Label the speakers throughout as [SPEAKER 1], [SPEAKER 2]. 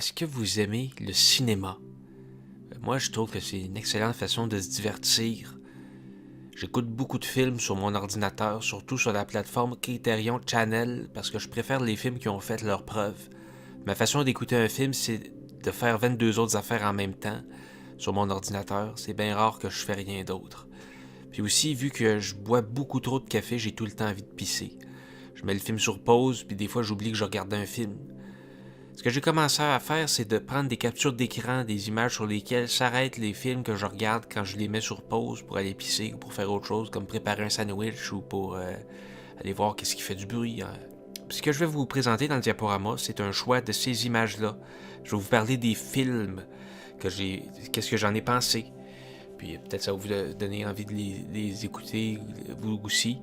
[SPEAKER 1] est-ce que vous aimez le cinéma? Moi, je trouve que c'est une excellente façon de se divertir. J'écoute beaucoup de films sur mon ordinateur, surtout sur la plateforme Criterion Channel, parce que je préfère les films qui ont fait leurs preuves. Ma façon d'écouter un film, c'est de faire 22 autres affaires en même temps sur mon ordinateur. C'est bien rare que je fais rien d'autre. Puis aussi, vu que je bois beaucoup trop de café, j'ai tout le temps envie de pisser. Je mets le film sur pause, puis des fois, j'oublie que je regarde un film. Ce que j'ai commencé à faire, c'est de prendre des captures d'écran, des images sur lesquelles s'arrêtent les films que je regarde quand je les mets sur pause pour aller pisser ou pour faire autre chose, comme préparer un sandwich ou pour aller voir qu'est-ce qui fait du bruit. Puis ce que je vais vous présenter dans le diaporama, c'est un choix de ces images-là. Je vais vous parler des films qu'est-ce que j'en ai pensé. Puis peut-être ça va vous donner envie de les écouter, vous aussi.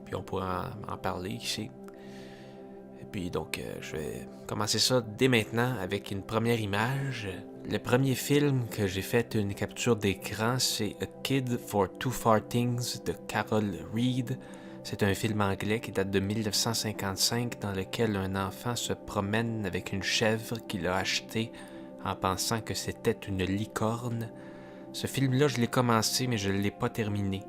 [SPEAKER 1] Puis on pourra en parler ici. Puis donc, je vais commencer ça dès maintenant avec une première image. Le premier film que j'ai fait une capture d'écran, c'est A Kid for Two Farthings de Carol Reed. C'est un film anglais qui date de 1955 dans lequel un enfant se promène avec une chèvre qu'il a achetée en pensant que c'était une licorne. Ce film-là, je l'ai commencé, mais je ne l'ai pas terminé.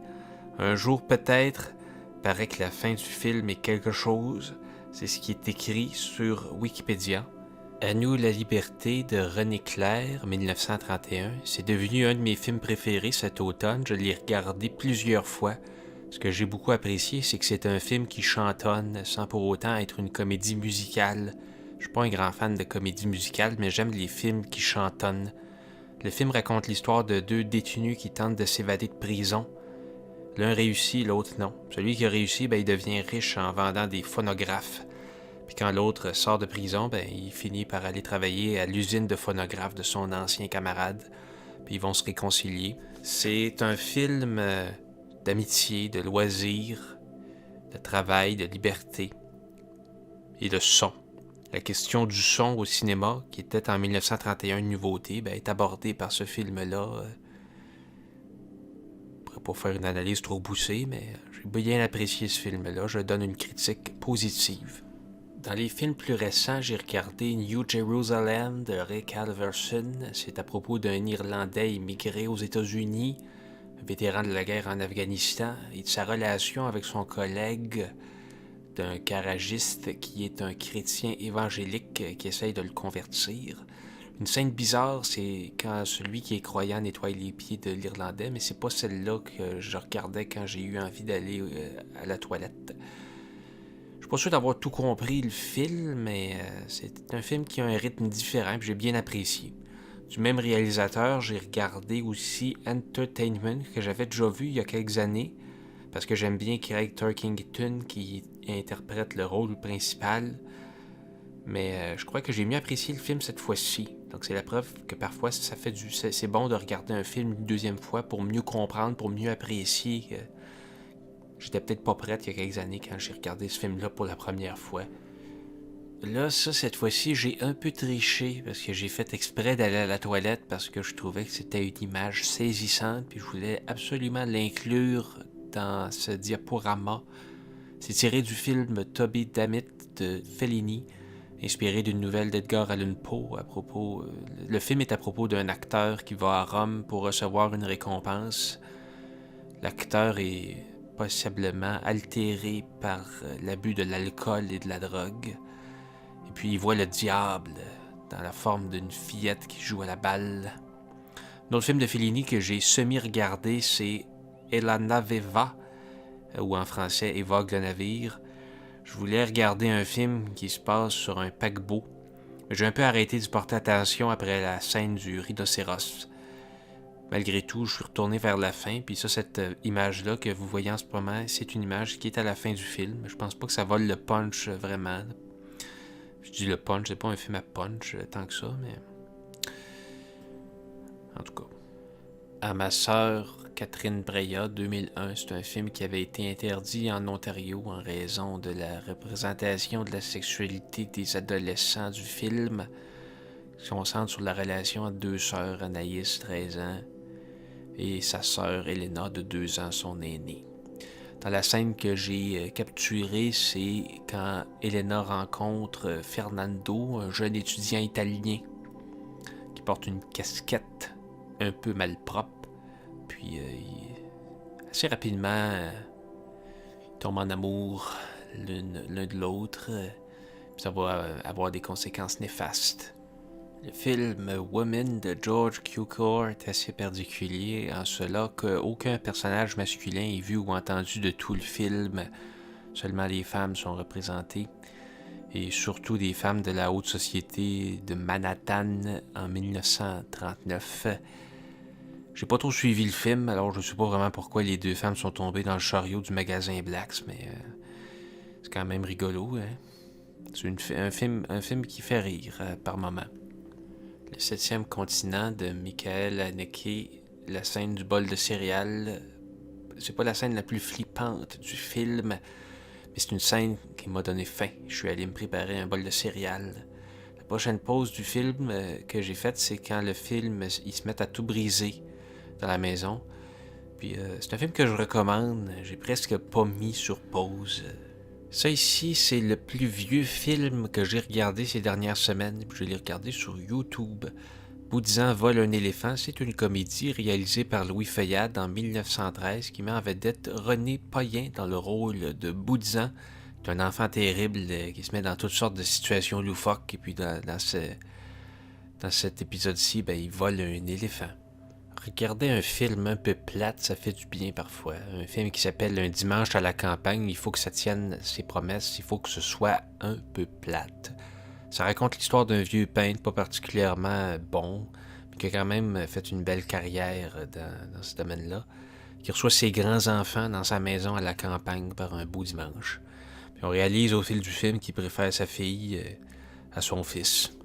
[SPEAKER 1] Un jour peut-être, paraît que la fin du film est quelque chose. C'est ce qui est écrit sur Wikipédia. À nous la liberté de René Clair, 1931. C'est devenu un de mes films préférés cet automne. Je l'ai regardé plusieurs fois. Ce que j'ai beaucoup apprécié, c'est que c'est un film qui chantonne sans pour autant être une comédie musicale. Je suis pas un grand fan de comédie musicale, mais j'aime les films qui chantonnent. Le film raconte l'histoire de deux détenus qui tentent de s'évader de prison. L'un réussit, l'autre non. Celui qui a réussi, il devient riche en vendant des phonographes. Puis quand l'autre sort de prison, il finit par aller travailler à l'usine de phonographes de son ancien camarade. Puis ils vont se réconcilier. C'est un film d'amitié, de loisirs, de travail, de liberté et de son. La question du son au cinéma, qui était en 1931 une nouveauté, est abordée par ce film-là. Pour faire une analyse trop poussée, mais j'ai bien apprécié ce film-là. Je donne une critique positive. Dans les films plus récents, j'ai regardé New Jerusalem de Rick Halverson. C'est à propos d'un Irlandais immigré aux États-Unis, un vétéran de la guerre en Afghanistan, et de sa relation avec son collègue d'un garagiste qui est un chrétien évangélique qui essaye de le convertir. Une scène bizarre, c'est quand celui qui est croyant nettoie les pieds de l'Irlandais, mais c'est pas celle-là que je regardais quand j'ai eu envie d'aller à la toilette. Je suis pas sûr d'avoir tout compris le film, mais c'est un film qui a un rythme différent, puis j'ai bien apprécié. Du même réalisateur, j'ai regardé aussi Entertainment, que j'avais déjà vu il y a quelques années, parce que j'aime bien Craig Turkington qui interprète le rôle principal. Mais je crois que j'ai mieux apprécié le film cette fois-ci. Donc c'est la preuve que parfois c'est bon de regarder un film une deuxième fois pour mieux comprendre, pour mieux apprécier. J'étais peut-être pas prête il y a quelques années quand j'ai regardé ce film-là pour la première fois. Là, cette fois-ci, j'ai un peu triché parce que j'ai fait exprès d'aller à la toilette parce que je trouvais que c'était une image saisissante puis je voulais absolument l'inclure dans ce diaporama. C'est tiré du film Toby Dammit de Fellini, inspiré d'une nouvelle d'Edgar Allan Poe à propos... le film est à propos d'un acteur qui va à Rome pour recevoir une récompense. L'acteur est possiblement altéré par l'abus de l'alcool et de la drogue. Et puis il voit le diable dans la forme d'une fillette qui joue à la balle. Un autre film de Fellini que j'ai semi-regardé, c'est Elana Veva, ou en français Évoque le navire. Je voulais regarder un film qui se passe sur un paquebot, mais j'ai un peu arrêté d'y porter attention après la scène du rhinocéros. Malgré tout, je suis retourné vers la fin, puis ça, cette image-là que vous voyez en ce moment, c'est une image qui est à la fin du film. Je pense pas que ça vole le punch vraiment. Je dis le punch, c'est pas un film à punch tant que ça, mais... En tout cas. À ma sœur Catherine Breillat, 2001, c'est un film qui avait été interdit en Ontario en raison de la représentation de la sexualité des adolescents du film, qui se concentre sur la relation entre deux sœurs, Anaïs, 13 ans, et sa sœur Elena, de 2 ans, son aînée. Dans la scène que j'ai capturée, c'est quand Elena rencontre Fernando, un jeune étudiant italien. porte une casquette un peu malpropre. Puis, assez rapidement, ils tombent en amour l'un de l'autre. Puis ça va avoir des conséquences néfastes. Le film Woman de George Cukor est assez particulier en cela qu'aucun personnage masculin est vu ou entendu de tout le film. Seulement les femmes sont représentées. Et surtout des femmes de la haute société de Manhattan en 1939. J'ai pas trop suivi le film, alors je sais pas vraiment pourquoi les deux femmes sont tombées dans le chariot du magasin Blacks, mais c'est quand même rigolo. Hein? C'est un film qui fait rire par moments. Le 7e continent de Michael Haneke, la scène du bol de céréales, c'est pas la scène la plus flippante du film, mais c'est une scène qui m'a donné faim. Je suis allé me préparer un bol de céréales. La prochaine pause du film que j'ai faite, c'est quand le film, ils se mettent à tout briser dans la maison. Puis c'est un film que je recommande. J'ai presque pas mis sur pause. Ça ici, c'est le plus vieux film que j'ai regardé ces dernières semaines. Je l'ai regardé sur YouTube. Boudizan vole un éléphant, c'est une comédie réalisée par Louis Feuillade en 1913 qui met en vedette René Payen dans le rôle de Boudizan, qui est un enfant terrible qui se met dans toutes sortes de situations loufoques. Et puis dans cet épisode-ci, il vole un éléphant. Regarder un film un peu plate, ça fait du bien parfois. Un film qui s'appelle Un dimanche à la campagne, il faut que ça tienne ses promesses, il faut que ce soit un peu plate. Ça raconte l'histoire d'un vieux peintre pas particulièrement bon, mais qui a quand même fait une belle carrière dans ce domaine-là, qui reçoit ses grands-enfants dans sa maison à la campagne par un beau dimanche. Puis on réalise au fil du film qu'il préfère sa fille à son fils.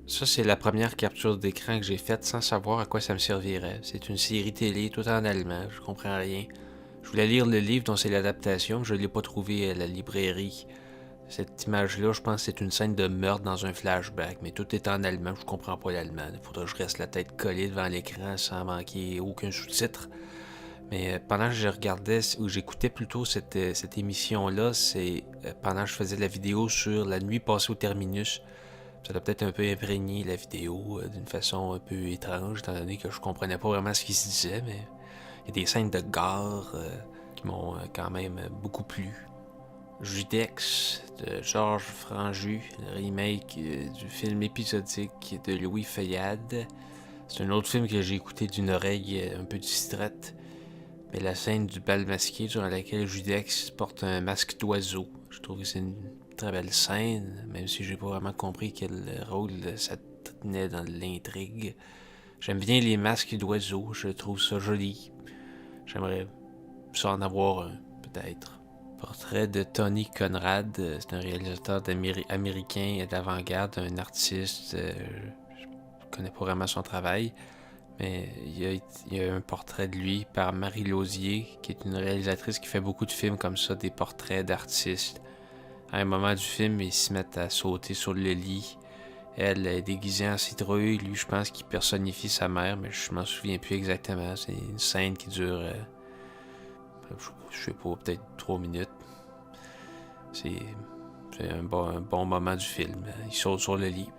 [SPEAKER 1] Ça, c'est la première capture d'écran que j'ai faite sans savoir à quoi ça me servirait. C'est une série télé, tout en allemand, je comprends rien. Je voulais lire le livre dont c'est l'adaptation, je ne l'ai pas trouvé à la librairie. Cette image-là, je pense que c'est une scène de meurtre dans un flashback, mais tout est en allemand, je comprends pas l'allemand. Il faudrait que je reste la tête collée devant l'écran sans manquer aucun sous-titre. Mais pendant que je regardais, ou j'écoutais plutôt cette émission-là, c'est pendant que je faisais la vidéo sur La nuit passée au terminus. Ça a peut-être un peu imprégné la vidéo d'une façon un peu étrange, étant donné que je comprenais pas vraiment ce qui se disait, mais il y a des scènes de gare qui m'ont quand même beaucoup plu. Judex de Georges Franju, le remake du film épisodique de Louis Feuillade. C'est un autre film que j'ai écouté d'une oreille un peu distraite, mais la scène du bal masqué durant laquelle Judex porte un masque d'oiseau, je trouve que c'est une très belle scène, même si j'ai pas vraiment compris quel rôle ça tenait dans l'intrigue. J'aime bien les masques d'oiseaux, je trouve ça joli. J'aimerais ça en avoir un, peut-être. Portrait de Tony Conrad, c'est un réalisateur américain d'avant-garde, un artiste, je connais pas vraiment son travail, mais il y a un portrait de lui par Marie Lausier, qui est une réalisatrice qui fait beaucoup de films comme ça, des portraits d'artistes. À un moment du film, ils se mettent à sauter sur le lit. Elle est déguisée en citrouille. Lui, je pense qu'il personnifie sa mère, mais je m'en souviens plus exactement. C'est une scène qui dure, je sais pas, peut-être 3 minutes. C'est un bon moment du film. Il saute sur le lit.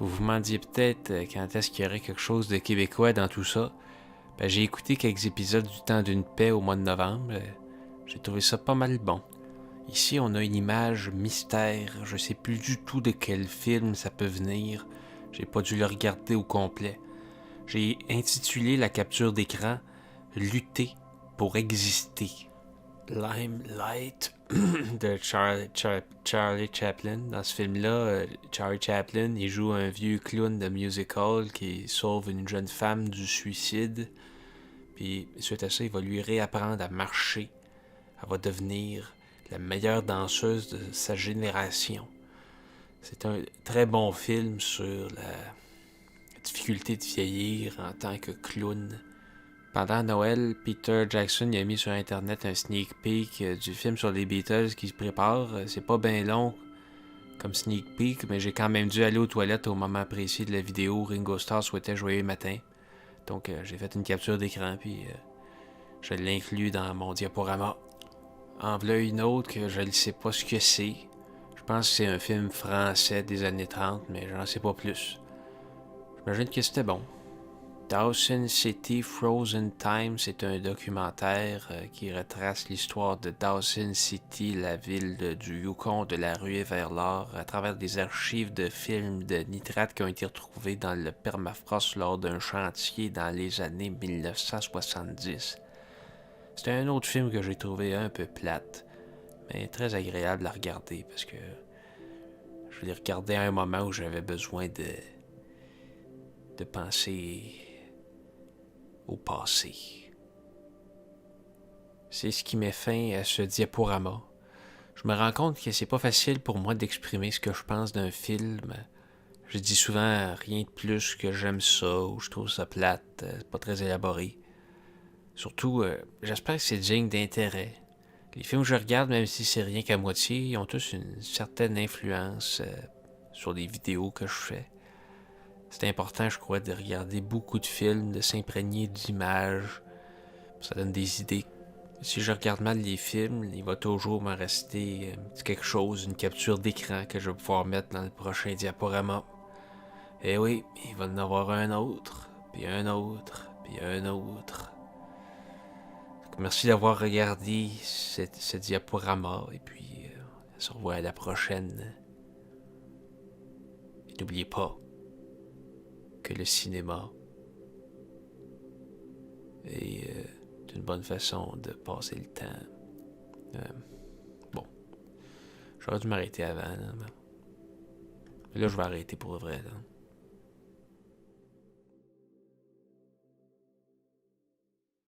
[SPEAKER 1] Vous vous demandiez peut-être quand est-ce qu'il y aurait quelque chose de québécois dans tout ça. J'ai écouté quelques épisodes du Temps d'une paix au mois de novembre. J'ai trouvé ça pas mal bon. Ici, on a une image mystère. Je sais plus du tout de quel film ça peut venir. J'ai pas dû le regarder au complet. J'ai intitulé la capture d'écran « Lutter pour exister ». Limelight de Charlie Chaplin. Dans ce film-là, Charlie Chaplin, il joue un vieux clown de musical qui sauve une jeune femme du suicide. Puis, suite à ça, il va lui réapprendre à marcher. Elle va devenir la meilleure danseuse de sa génération. C'est un très bon film sur la difficulté de vieillir en tant que clown. Pendant Noël, Peter Jackson a mis sur Internet un sneak peek du film sur les Beatles qui se prépare. C'est pas bien long comme sneak peek, mais j'ai quand même dû aller aux toilettes au moment précis de la vidéo où Ringo Starr souhaitait Joyeux matin. Donc j'ai fait une capture d'écran puis je l'inclus dans mon diaporama. En voilà une autre que je ne sais pas ce que c'est. Je pense que c'est un film français des années 30, mais j'en sais pas plus. J'imagine que c'était bon. Dawson City Frozen Time, c'est un documentaire qui retrace l'histoire de Dawson City, la ville du Yukon de la ruée vers l'or, à travers des archives de films de nitrate qui ont été retrouvés dans le permafrost lors d'un chantier dans les années 1970. C'était un autre film que j'ai trouvé un peu plate, mais très agréable à regarder parce que je l'ai regardé à un moment où j'avais besoin de penser au passé. C'est ce qui met fin à ce diaporama. Je me rends compte que c'est pas facile pour moi d'exprimer ce que je pense d'un film. Je dis souvent rien de plus que j'aime ça ou je trouve ça plate, pas très élaboré. Surtout, j'espère que c'est digne d'intérêt. Les films que je regarde, même si c'est rien qu'à moitié, ils ont tous une certaine influence sur les vidéos que je fais. C'est important, je crois, de regarder beaucoup de films, de s'imprégner d'images. Ça donne des idées. Si je regarde mal les films, il va toujours me rester quelque chose, une capture d'écran que je vais pouvoir mettre dans le prochain diaporama. Et oui, il va en avoir un autre, puis un autre, puis un autre. Donc, merci d'avoir regardé ce diaporama, et puis on se revoit à la prochaine. Et n'oubliez pas que le cinéma est une bonne façon de passer le temps. Bon, j'aurais dû m'arrêter avant, là, mais là je vais arrêter pour vrai, là.